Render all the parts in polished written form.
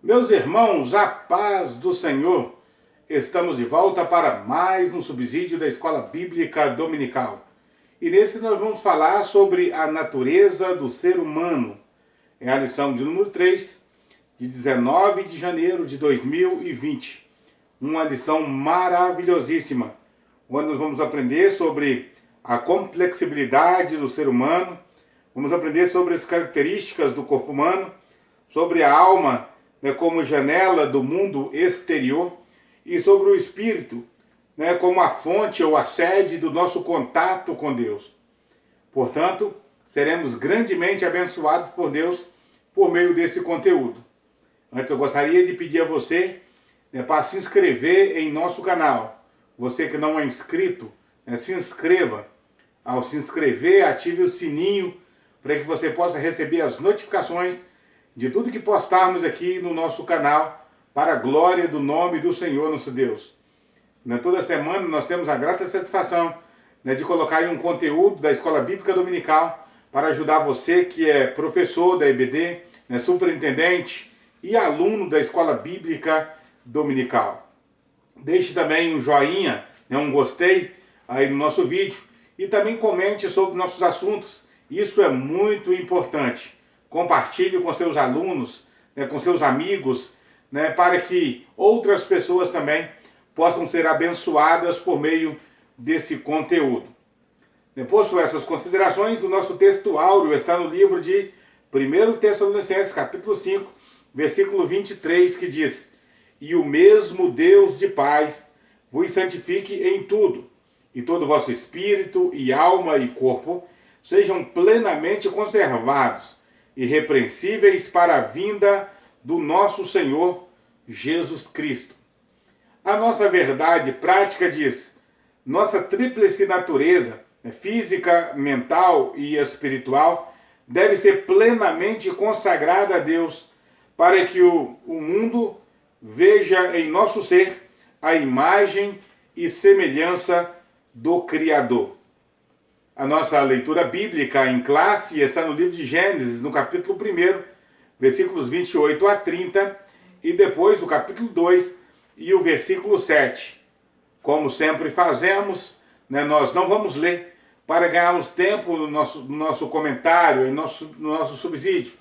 Meus irmãos, a paz do Senhor, estamos de volta para mais um subsídio da Escola Bíblica Dominical. E nesse nós vamos falar sobre a natureza do ser humano. É a lição de número 3, de 19 de janeiro de 2020. Uma lição maravilhosíssima, onde nós vamos aprender sobre a complexibilidade do ser humano, vamos aprender sobre as características do corpo humano, sobre a alma, como janela do mundo exterior, e sobre o espírito, como a fonte ou a sede do nosso contato com Deus. Portanto, seremos grandemente abençoados por Deus por meio desse conteúdo. Antes eu gostaria de pedir a você para se inscrever em nosso canal. Você que não é inscrito, se inscreva. Ao se inscrever, ative o sininho para que você possa receber as notificações de tudo que postarmos aqui no nosso canal, para a glória do nome do Senhor nosso Deus. Toda semana nós temos a grata satisfação de colocar aí um conteúdo da Escola Bíblica Dominical para ajudar você que é professor da EBD, superintendente e aluno da Escola Bíblica Dominical. Deixe também um joinha, um gostei aí no nosso vídeo e também comente sobre nossos assuntos. Isso é muito importante. Compartilhe com seus alunos, com seus amigos, para que outras pessoas também possam ser abençoadas por meio desse conteúdo. Depois dessas considerações, o nosso texto áureo está no livro de 1 Tessalonicenses, capítulo 5, versículo 23, que diz: "E o mesmo Deus de paz vos santifique em tudo, e todo o vosso espírito e alma e corpo sejam plenamente conservados, irrepreensíveis para a vinda do nosso Senhor Jesus Cristo." A nossa verdade prática diz: nossa tríplice natureza, física, mental e espiritual, deve ser plenamente consagrada a Deus, para que o mundo veja em nosso ser a imagem e semelhança do Criador. A nossa leitura bíblica em classe está no livro de Gênesis, no capítulo 1, versículos 28 a 30, e depois o capítulo 2 e o versículo 7. Como sempre fazemos, nós não vamos ler para ganharmos tempo no nosso comentário, no nosso subsídio,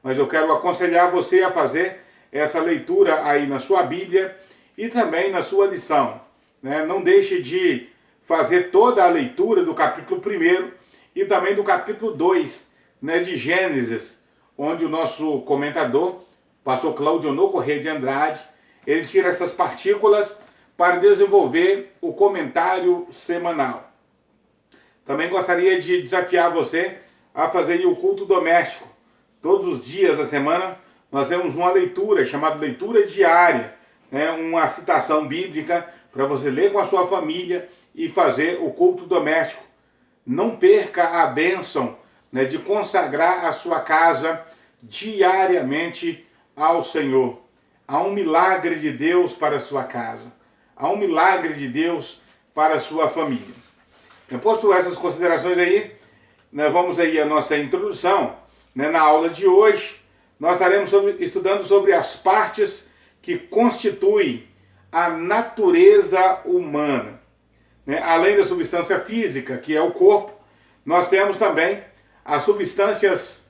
mas eu quero aconselhar você a fazer essa leitura aí na sua Bíblia e também na sua lição. Não deixe de fazer toda a leitura do capítulo 1 e também do capítulo 2 de Gênesis, onde o nosso comentador, pastor Claudionor Corrêa de Andrade, ele tira essas partículas para desenvolver o comentário semanal. Também gostaria de desafiar você a fazer o culto doméstico. Todos os dias da semana nós temos uma leitura chamada leitura diária, uma citação bíblica para você ler com a sua família e fazer o culto doméstico. Não perca a bênção de consagrar a sua casa diariamente ao Senhor. Há um milagre de Deus para a sua casa. Há um milagre de Deus para a sua família. Depois de essas considerações aí, nós vamos aí à nossa introdução. Na aula de hoje, nós estaremos estudando sobre as partes que constituem a natureza humana. Além da substância física, que é o corpo, nós temos também as substâncias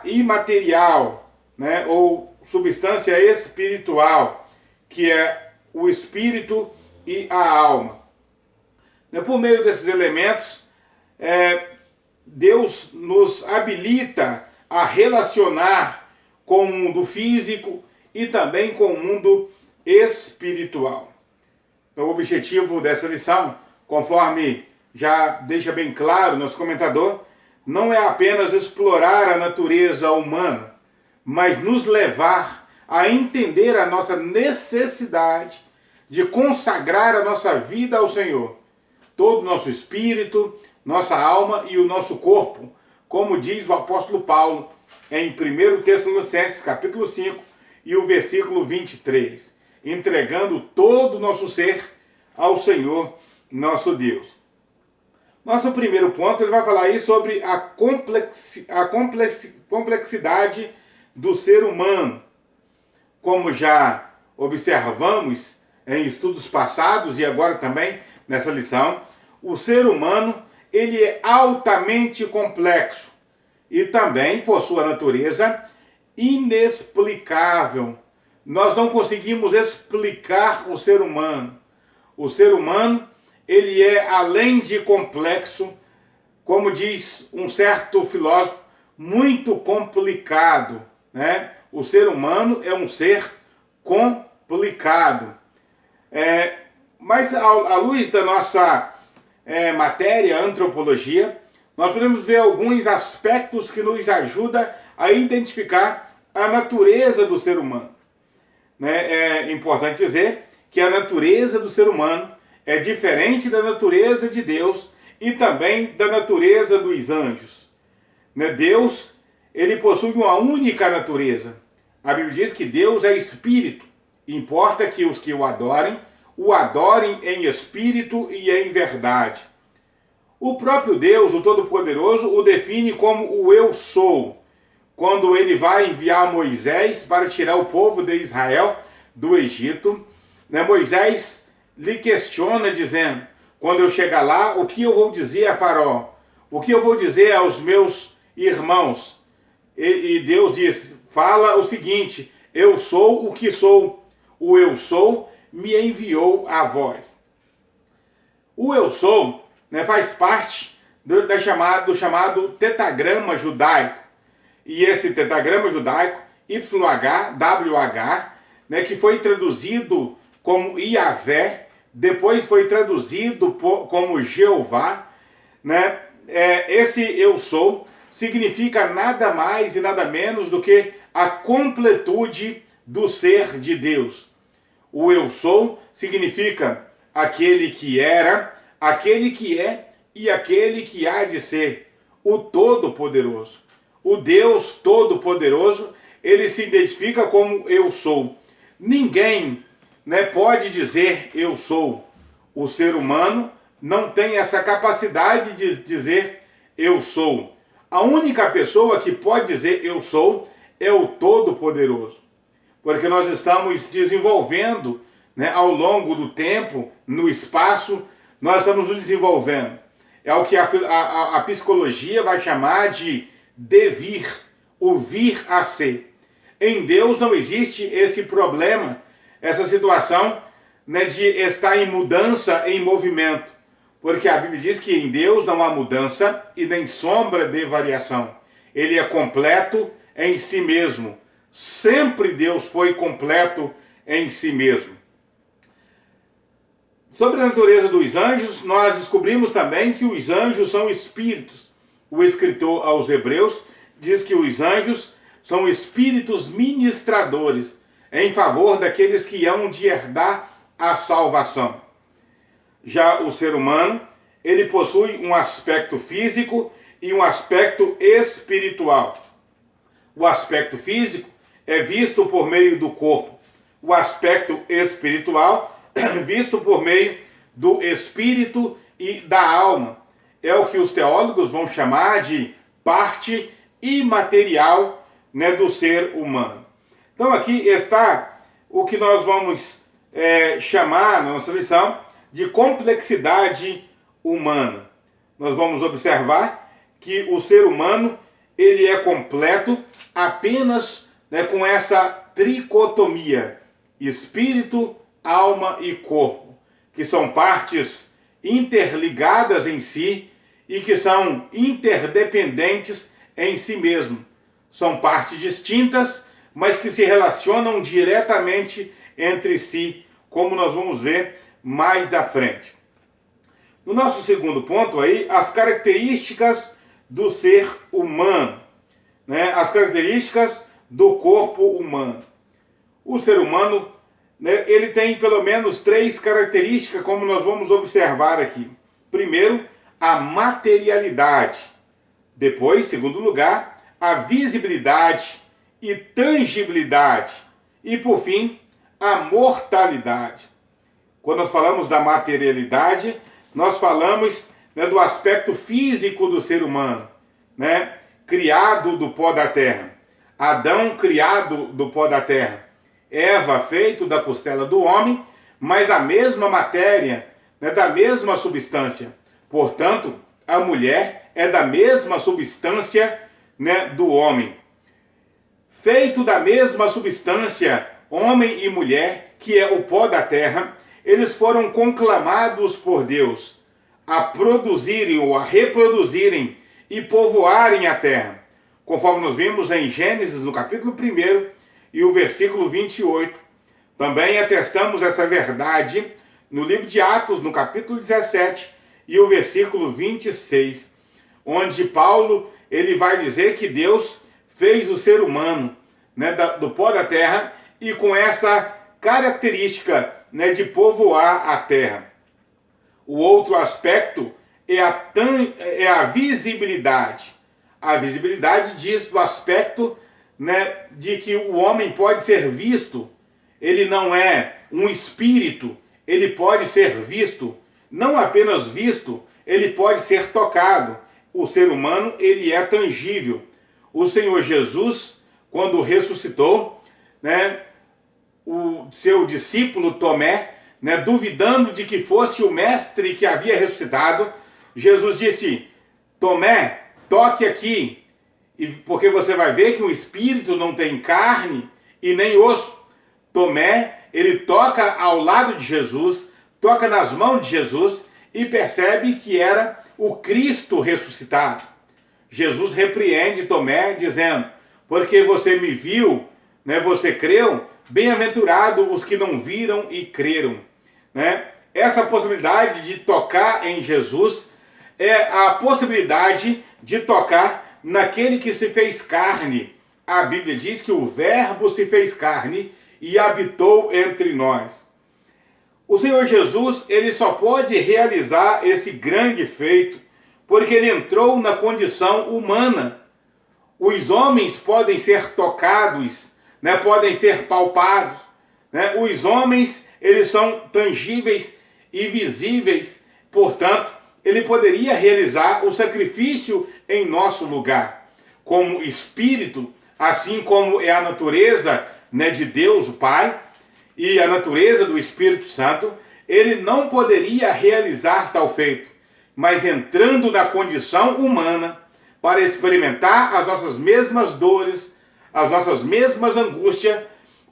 imaterial, ou substância espiritual, que é o espírito e a alma. Por meio desses elementos, Deus nos habilita a relacionar com o mundo físico e também com o mundo espiritual. O objetivo dessa lição, conforme já deixa bem claro nosso comentador, não é apenas explorar a natureza humana, mas nos levar a entender a nossa necessidade de consagrar a nossa vida ao Senhor. Todo o nosso espírito, nossa alma e o nosso corpo, como diz o apóstolo Paulo em 1 Tessalonicenses, capítulo 5, e o versículo 23, entregando todo o nosso ser ao Senhor, nosso Deus. Nosso primeiro ponto, ele vai falar aí sobre a complexidade do ser humano. Como já observamos em estudos passados e agora também nessa lição, o ser humano ele é altamente complexo e também, por sua natureza, inexplicável. Nós não conseguimos explicar o ser humano. O ser humano, ele é, além de complexo, como diz um certo filósofo, muito complicado, né? O ser humano é um ser complicado. Mas à luz da nossa matéria, antropologia, nós podemos ver alguns aspectos que nos ajudam a identificar a natureza do ser humano. É importante dizer que a natureza do ser humano é diferente da natureza de Deus e também da natureza dos anjos. Deus, ele possui uma única natureza. A Bíblia diz que Deus é espírito. Importa que os que o adorem em espírito e em verdade. O próprio Deus, o Todo-Poderoso, o define como o Eu Sou, quando ele vai enviar Moisés para tirar o povo de Israel do Egito. Moisés lhe questiona dizendo, quando eu chegar lá, o que eu vou dizer a Faraó? O que eu vou dizer aos meus irmãos? E Deus diz, fala o seguinte, eu sou o que sou, o eu sou me enviou a vós. O eu sou faz parte do chamado tetagrama judaico. E esse tetagrama judaico, YHWH, que foi traduzido como Iavé, depois foi traduzido como Jeová, esse eu sou significa nada mais e nada menos do que a completude do ser de Deus. O eu sou significa aquele que era, aquele que é e aquele que há de ser, o Todo-Poderoso. O Deus Todo-Poderoso, ele se identifica como eu sou. Ninguém pode dizer eu sou. O ser humano não tem essa capacidade de dizer eu sou. A única pessoa que pode dizer eu sou é o Todo-Poderoso. Porque nós estamos desenvolvendo, ao longo do tempo, no espaço, nós estamos nos desenvolvendo. É o que a psicologia vai chamar de devir, o vir a ser. Em Deus não existe esse problema, essa situação de estar em mudança, em movimento. Porque a Bíblia diz que em Deus não há mudança e nem sombra de variação. Ele é completo em si mesmo. Sempre Deus foi completo em si mesmo. Sobre a natureza dos anjos, nós descobrimos também que os anjos são espíritos. O escritor aos Hebreus diz que os anjos são espíritos ministradores em favor daqueles que hão de herdar a salvação. Já o ser humano, ele possui um aspecto físico e um aspecto espiritual. O aspecto físico é visto por meio do corpo. O aspecto espiritual visto por meio do espírito e da alma. É o que os teólogos vão chamar de parte imaterial do ser humano. Então aqui está o que nós vamos chamar na nossa lição de complexidade humana. Nós vamos observar que o ser humano ele é completo apenas com essa tricotomia, espírito, alma e corpo, que são partes interligadas em si e que são interdependentes em si mesmo. São partes distintas, mas que se relacionam diretamente entre si, como nós vamos ver mais à frente. No nosso segundo ponto aí, as características do ser humano, as características do corpo humano. O ser humano, ele tem pelo menos 3 características, como nós vamos observar aqui. Primeiro, a materialidade. Depois, em segundo lugar, a visibilidade e tangibilidade. E, por fim, a mortalidade. Quando nós falamos da materialidade, nós falamos do aspecto físico do ser humano, criado do pó da terra. Adão criado do pó da terra, Eva feito da costela do homem, mas da mesma matéria, né, da mesma substância. Portanto, a mulher é da mesma substância, né, do homem. Feito da mesma substância, homem e mulher, que é o pó da terra, eles foram conclamados por Deus a produzirem ou a reproduzirem e povoarem a terra, conforme nós vimos em Gênesis, no capítulo 1 e o versículo 28. Também atestamos essa verdade no livro de Atos, no capítulo 17 e o versículo 26, onde Paulo ele vai dizer que Deus fez o ser humano, né, do pó da terra e com essa característica, né, de povoar a terra. O outro aspecto é a visibilidade. A visibilidade diz do aspecto, né, de que o homem pode ser visto. Ele não é um espírito, ele pode ser visto. Não apenas visto, ele pode ser tocado. O ser humano, ele é tangível. O Senhor Jesus, quando ressuscitou, né, o seu discípulo Tomé, né, duvidando de que fosse o mestre que havia ressuscitado, Jesus disse: Tomé, toque aqui, porque você vai ver que o espírito não tem carne e nem osso. Tomé, ele toca ao lado de Jesus, toca nas mãos de Jesus e percebe que era o Cristo ressuscitado. Jesus repreende Tomé dizendo: porque você me viu, né, você creu, bem-aventurado os que não viram e creram. Né? Essa possibilidade de tocar em Jesus é a possibilidade de tocar naquele que se fez carne. A Bíblia diz que o Verbo se fez carne e habitou entre nós. O Senhor Jesus, ele só pode realizar esse grande feito porque ele entrou na condição humana. Os homens podem ser tocados, né, podem ser palpados, né? Os homens, eles são tangíveis e visíveis, portanto, ele poderia realizar o sacrifício em nosso lugar. Como espírito, assim como é a natureza, né, de Deus, o Pai, e a natureza do Espírito Santo, ele não poderia realizar tal feito, mas entrando na condição humana, para experimentar as nossas mesmas dores, as nossas mesmas angústias,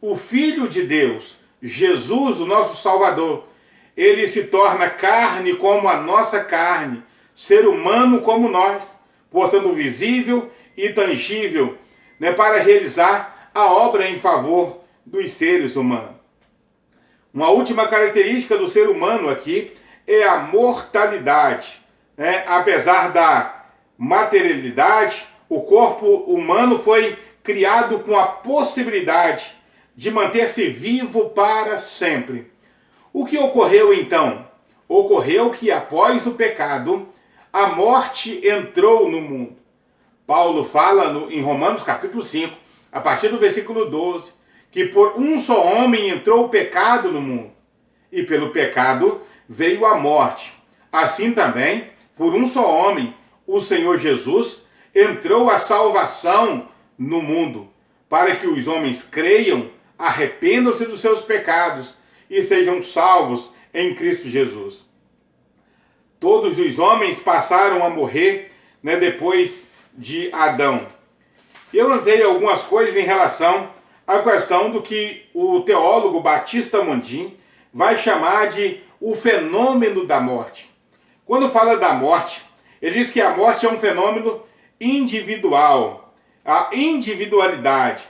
o Filho de Deus, Jesus, o nosso Salvador, ele se torna carne como a nossa carne, ser humano como nós, portanto visível e tangível, né, para realizar a obra em favor dos seres humanos. Uma última característica do ser humano aqui é a mortalidade. Né? Apesar da materialidade, o corpo humano foi criado com a possibilidade de manter-se vivo para sempre. O que ocorreu então? Ocorreu que após o pecado, a morte entrou no mundo. Paulo fala em Romanos capítulo 5, a partir do versículo 12, que por um só homem entrou o pecado no mundo, e pelo pecado veio a morte. Assim também, por um só homem, o Senhor Jesus, entrou a salvação no mundo, para que os homens creiam, arrependam-se dos seus pecados e sejam salvos em Cristo Jesus. Todos os homens passaram a morrer, né, depois de Adão. Eu notei algumas coisas em relação à questão do que o teólogo Batista Mondin vai chamar de o fenômeno da morte. Quando fala da morte, ele diz que a morte é um fenômeno individual, a individualidade.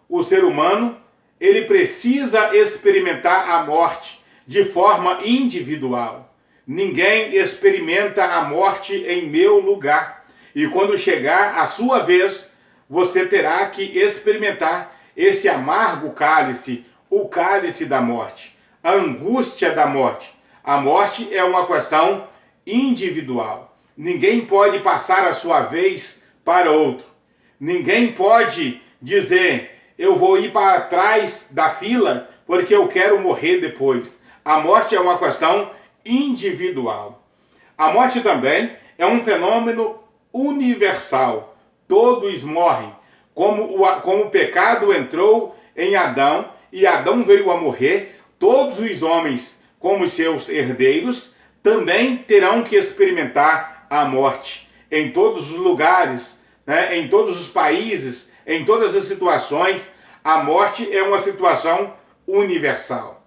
O ser humano, ele precisa experimentar a morte de forma individual. Ninguém experimenta a morte em meu lugar. E quando chegar a sua vez, você terá que experimentar esse amargo cálice, o cálice da morte, a angústia da morte. A morte é uma questão individual. Ninguém pode passar a sua vez para outro. Ninguém pode dizer: eu vou ir para trás da fila porque eu quero morrer depois. A morte é uma questão individual. A morte também é um fenômeno universal. Todos morrem. como o pecado entrou em Adão e Adão veio a morrer, todos os homens, como os seus herdeiros, também terão que experimentar a morte em todos os lugares, né? Em todos os países, em todas as situações. A morte é uma situação universal,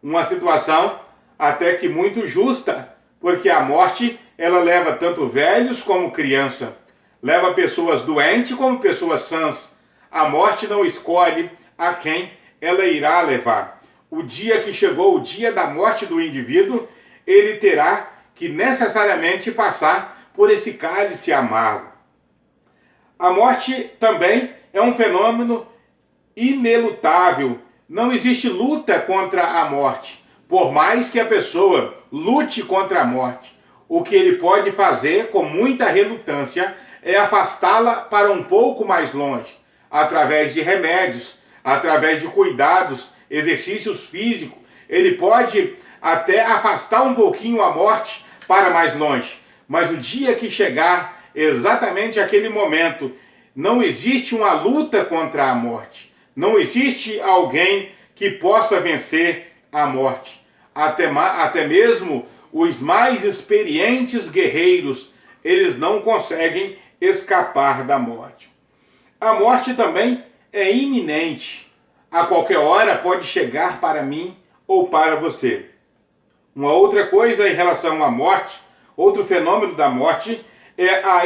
uma situação até que muito justa, porque a morte ela leva tanto velhos como criança, leva pessoas doentes como pessoas sãs. A morte não escolhe a quem ela irá levar. O dia que chegou o dia da morte do indivíduo, ele terá que necessariamente passar por esse cálice amargo. A morte também é um fenômeno inelutável. Não existe luta contra a morte. Por mais que a pessoa lute contra a morte, o que ele pode fazer com muita relutância é afastá-la para um pouco mais longe, através de remédios, através de cuidados, exercícios físicos. Ele pode até afastar um pouquinho a morte para mais longe. Mas o dia que chegar exatamente aquele momento, não existe uma luta contra a morte. Não existe alguém que possa vencer a morte. Até mesmo os mais experientes guerreiros, eles não conseguem escapar da morte. A morte também é iminente. A qualquer hora pode chegar para mim ou para você. Uma outra coisa em relação à morte, outro fenômeno da morte, é a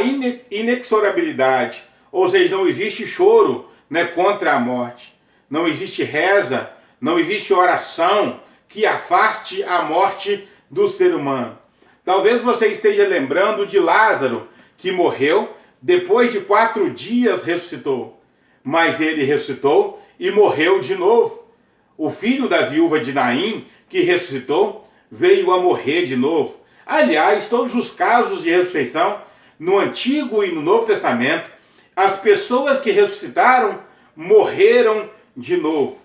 inexorabilidade. Ou seja, não existe choro, né, contra a morte. Não existe reza, não existe oração que afaste a morte do ser humano. Talvez você esteja lembrando de Lázaro, que morreu, depois de 4 dias ressuscitou. Mas ele ressuscitou e morreu de novo. O filho da viúva de Naim, que ressuscitou, veio a morrer de novo. Aliás, todos os casos de ressurreição, no Antigo e no Novo Testamento, as pessoas que ressuscitaram morreram de novo.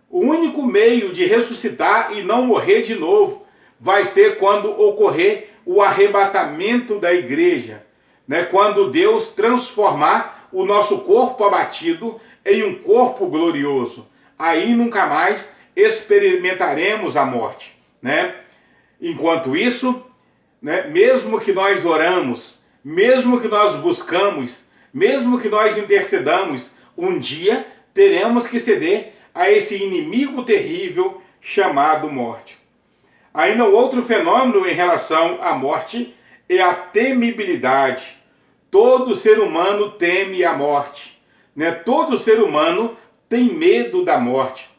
O único meio de ressuscitar e não morrer de novo vai ser quando ocorrer o arrebatamento da igreja, né? Quando Deus transformar o nosso corpo abatido em um corpo glorioso. Aí nunca mais experimentaremos a morte, né? Enquanto isso, né, mesmo que nós oramos, mesmo que nós buscamos, mesmo que nós intercedamos, um dia teremos que ceder a esse inimigo terrível chamado morte. Ainda outro fenômeno em relação à morte é a temibilidade. Todo ser humano teme a morte, né? Todo ser humano tem medo da morte.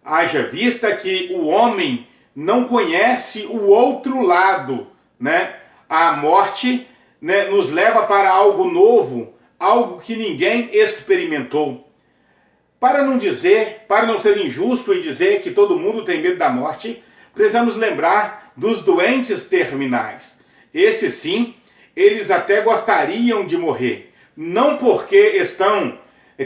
Haja vista que o homem não conhece o outro lado, né? A morte, né, nos leva para algo novo, algo que ninguém experimentou. Para não ser injusto e dizer que todo mundo tem medo da morte, precisamos lembrar dos doentes terminais. Esses sim, eles até gostariam de morrer. Não porque estão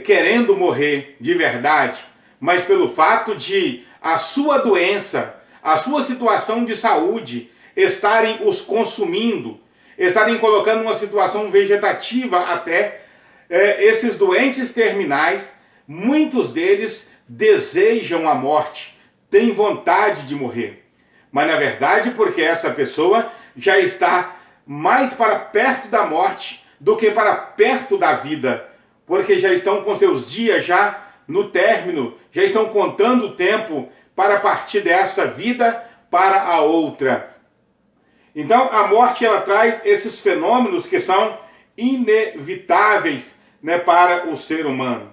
querendo morrer de verdade, mas pelo fato de a sua doença, a sua situação de saúde estarem os consumindo, estarem colocando uma situação vegetativa até. Esses doentes terminais, muitos deles desejam a morte, têm vontade de morrer. Mas na verdade, porque essa pessoa já está mais para perto da morte do que para perto da vida, porque já estão com seus dias já no término, já estão contando o tempo para partir dessa vida para a outra. Então a morte ela traz esses fenômenos que são inevitáveis, né, para o ser humano.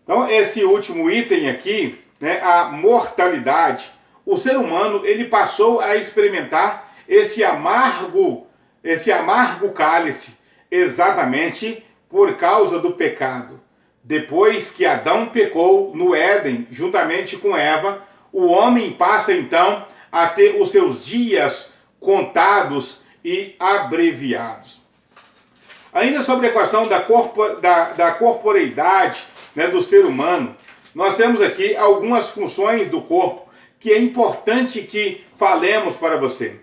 Então esse último item aqui, né, a mortalidade. O ser humano ele passou a experimentar esse amargo cálice exatamente por causa do pecado. Depois que Adão pecou no Éden, juntamente com Eva, o homem passa então a ter os seus dias contados e abreviados. Ainda sobre a questão da corporeidade, né, do ser humano, nós temos aqui algumas funções do corpo que é importante que falemos para você.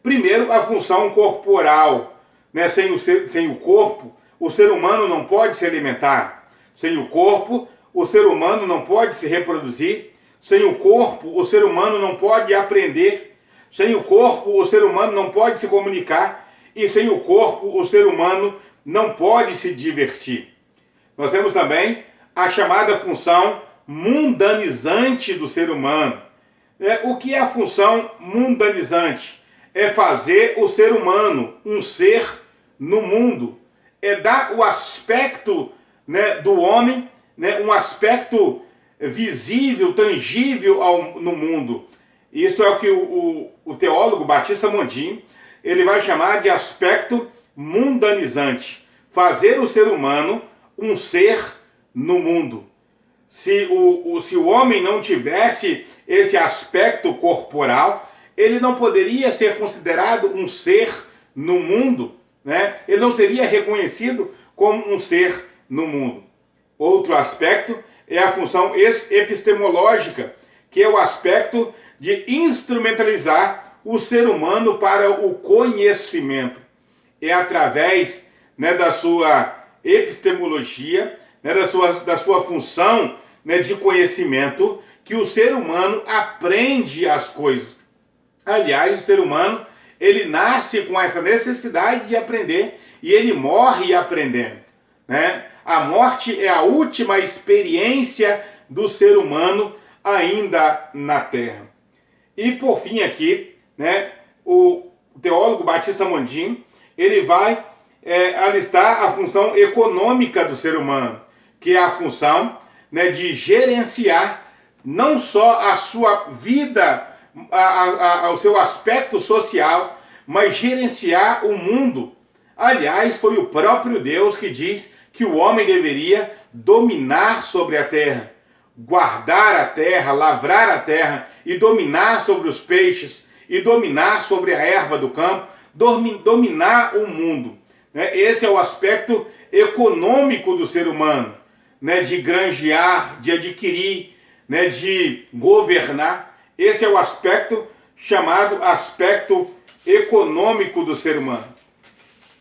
Primeiro, a função corporal, né? Sem o corpo, o ser humano não pode se alimentar. Sem o corpo, o ser humano não pode se reproduzir. Sem o corpo, o ser humano não pode aprender. Sem o corpo, o ser humano não pode se comunicar. E sem o corpo, o ser humano não pode se divertir. Nós temos também a chamada função mundanizante do ser humano. O que é a função mundanizante? É fazer o ser humano um ser no mundo. É dar o aspecto, do homem, um aspecto visível, tangível no mundo. Isso é o que o teólogo Batista Mondin, ele vai chamar de aspecto mundanizante. Fazer o ser humano um ser no mundo. Se o homem não tivesse esse aspecto corporal, ele não poderia ser considerado um ser no mundo, Ele não seria reconhecido como um ser no mundo. Outro aspecto é a função epistemológica, que é o aspecto de instrumentalizar o ser humano para o conhecimento. É através, da sua epistemologia, da sua função, de conhecimento, que o ser humano aprende as coisas. Aliás, o ser humano, ele nasce com essa necessidade de aprender e ele morre aprendendo, A morte é a última experiência do ser humano ainda na Terra. E por fim aqui, o teólogo Batista Mondin, ele vai alistar a função econômica do ser humano, que é a função, de gerenciar não só a sua vida, o seu aspecto social, mas gerenciar o mundo. Aliás, foi o próprio Deus que diz que o homem deveria dominar sobre a terra, guardar a terra, lavrar a terra e dominar sobre os peixes e dominar sobre a erva do campo, dominar o mundo. Esse é o aspecto econômico do ser humano, de granjear, de adquirir, de governar. Esse é o aspecto chamado aspecto econômico do ser humano.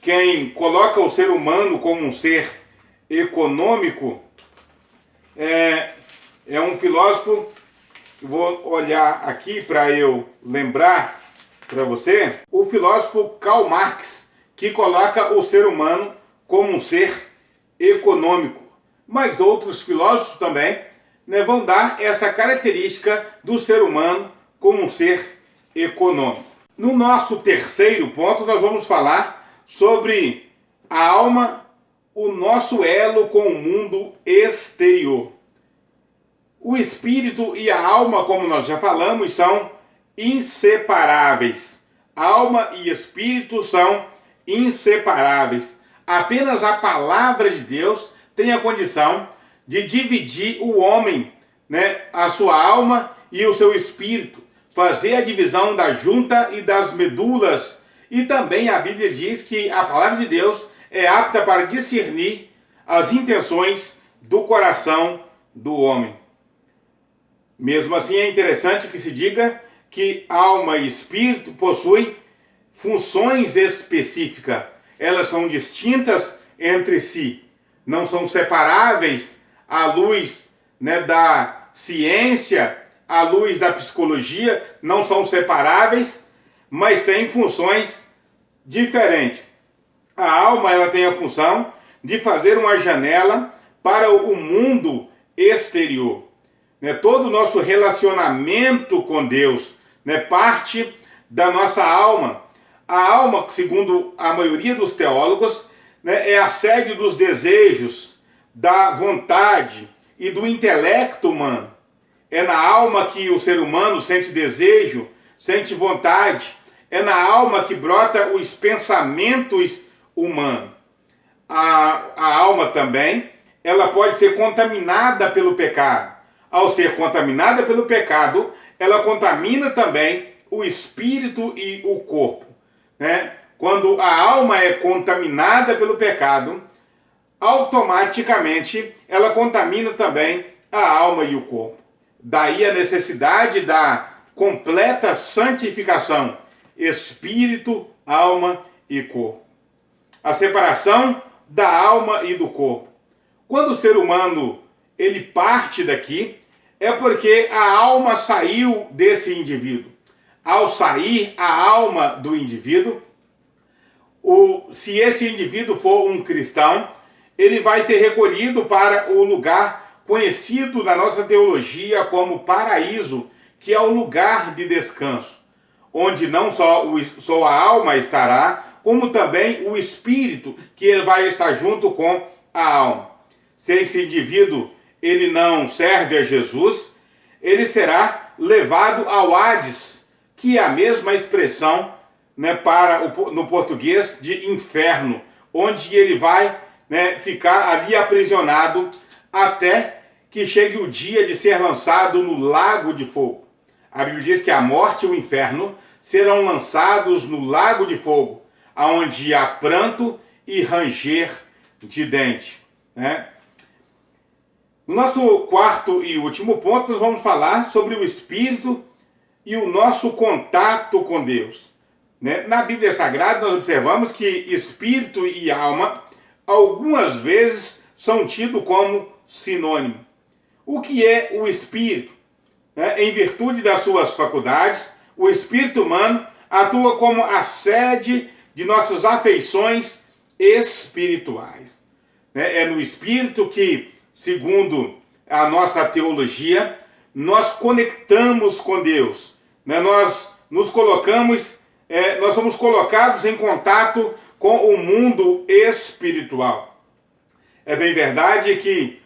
Quem coloca o ser humano como um ser econômico é um filósofo. Vou olhar aqui para eu lembrar para você. O filósofo Karl Marx, que coloca o ser humano como um ser econômico. Mas outros filósofos também vão dar essa característica do ser humano como um ser econômico. No nosso terceiro ponto, nós vamos falar sobre a alma, o nosso elo com o mundo exterior. O espírito e a alma, como nós já falamos, são inseparáveis. Alma e espírito são inseparáveis. Apenas a palavra de Deus tem a condição de dividir o homem, a sua alma e o seu espírito, fazer a divisão da junta e das medulas. E também a Bíblia diz que a palavra de Deus é apta para discernir as intenções do coração do homem. Mesmo assim, é interessante que se diga que alma e espírito possuem funções específicas. Elas são distintas entre si, não são separáveis à luz da ciência, à luz da psicologia, não são separáveis, mas têm funções diferentes. A alma, ela tem a função de fazer uma janela para o mundo exterior. Todo o nosso relacionamento com Deus parte da nossa alma. A alma, segundo a maioria dos teólogos, é a sede dos desejos, da vontade e do intelecto humano. É na alma que o ser humano sente desejo, sente vontade. É na alma que brota os pensamentos humanos. A alma também, ela pode ser contaminada pelo pecado. Ao ser contaminada pelo pecado, ela contamina também o espírito e o corpo. Quando a alma é contaminada pelo pecado, automaticamente ela contamina também a alma e o corpo. Daí a necessidade da completa santificação, espírito, alma e corpo. A separação da alma e do corpo. Quando o ser humano ele parte daqui, é porque a alma saiu desse indivíduo. Ao sair a alma do indivíduo, se esse indivíduo for um cristão, ele vai ser recolhido para o lugar conhecido na nossa teologia como paraíso, que é o lugar de descanso, onde não só a alma estará, como também o espírito, que ele vai estar junto com a alma. Se esse indivíduo ele não serve a Jesus, ele será levado ao Hades, que é a mesma expressão, né, no português de inferno, onde ele vai, né, ficar ali aprisionado até que chegue o dia de ser lançado no lago de fogo. A Bíblia diz que a morte e o inferno serão lançados no lago de fogo, onde há pranto e ranger de dente, né? No nosso quarto e último ponto, nós vamos falar sobre o Espírito e o nosso contato com Deus. Na Bíblia Sagrada, nós observamos que Espírito e alma, algumas vezes, são tidos como sinônimo. O que é o Espírito? Em virtude das suas faculdades, o Espírito humano atua como a sede de nossas afeições espirituais. É no Espírito que, segundo a nossa teologia, nós conectamos com Deus. Nós somos colocados em contato com o mundo espiritual. É bem verdade que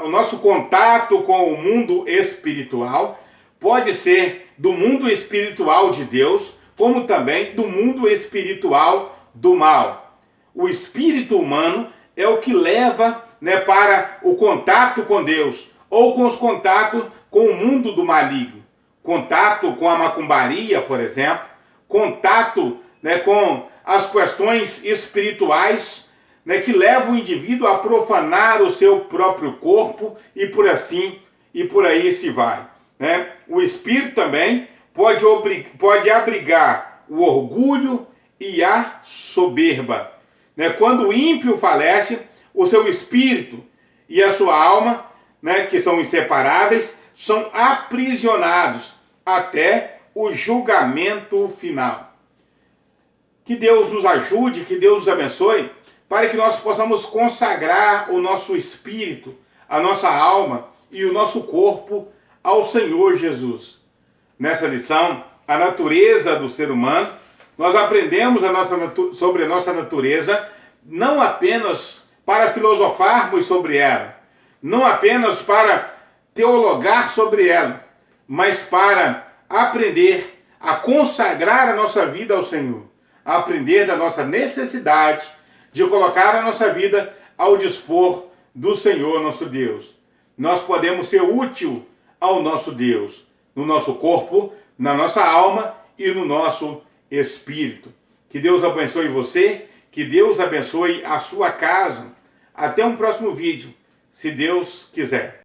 o nosso contato com o mundo espiritual pode ser do mundo espiritual de Deus, como também do mundo espiritual do mal. O espírito humano é o que leva, para o contato com Deus, ou com os contatos com o mundo do maligno. Contato com a macumbaria, por exemplo, contato, com as questões espirituais, que levam o indivíduo a profanar o seu próprio corpo e por aí se vai. O espírito também pode abrigar o orgulho e a soberba. Quando o ímpio falece, o seu espírito e a sua alma, que são inseparáveis, são aprisionados até o julgamento final. Que Deus nos ajude, que Deus nos abençoe, para que nós possamos consagrar o nosso espírito, a nossa alma e o nosso corpo ao Senhor Jesus. Nessa lição, a natureza do ser humano, nós aprendemos sobre a nossa natureza, não apenas para filosofarmos sobre ela, não apenas para teologar sobre ela, mas para aprender a consagrar a nossa vida ao Senhor, a aprender da nossa necessidade de colocar a nossa vida ao dispor do Senhor nosso Deus. Nós podemos ser útil ao nosso Deus, no nosso corpo, na nossa alma e no nosso espírito. Que Deus abençoe você, que Deus abençoe a sua casa. Até um próximo vídeo, se Deus quiser.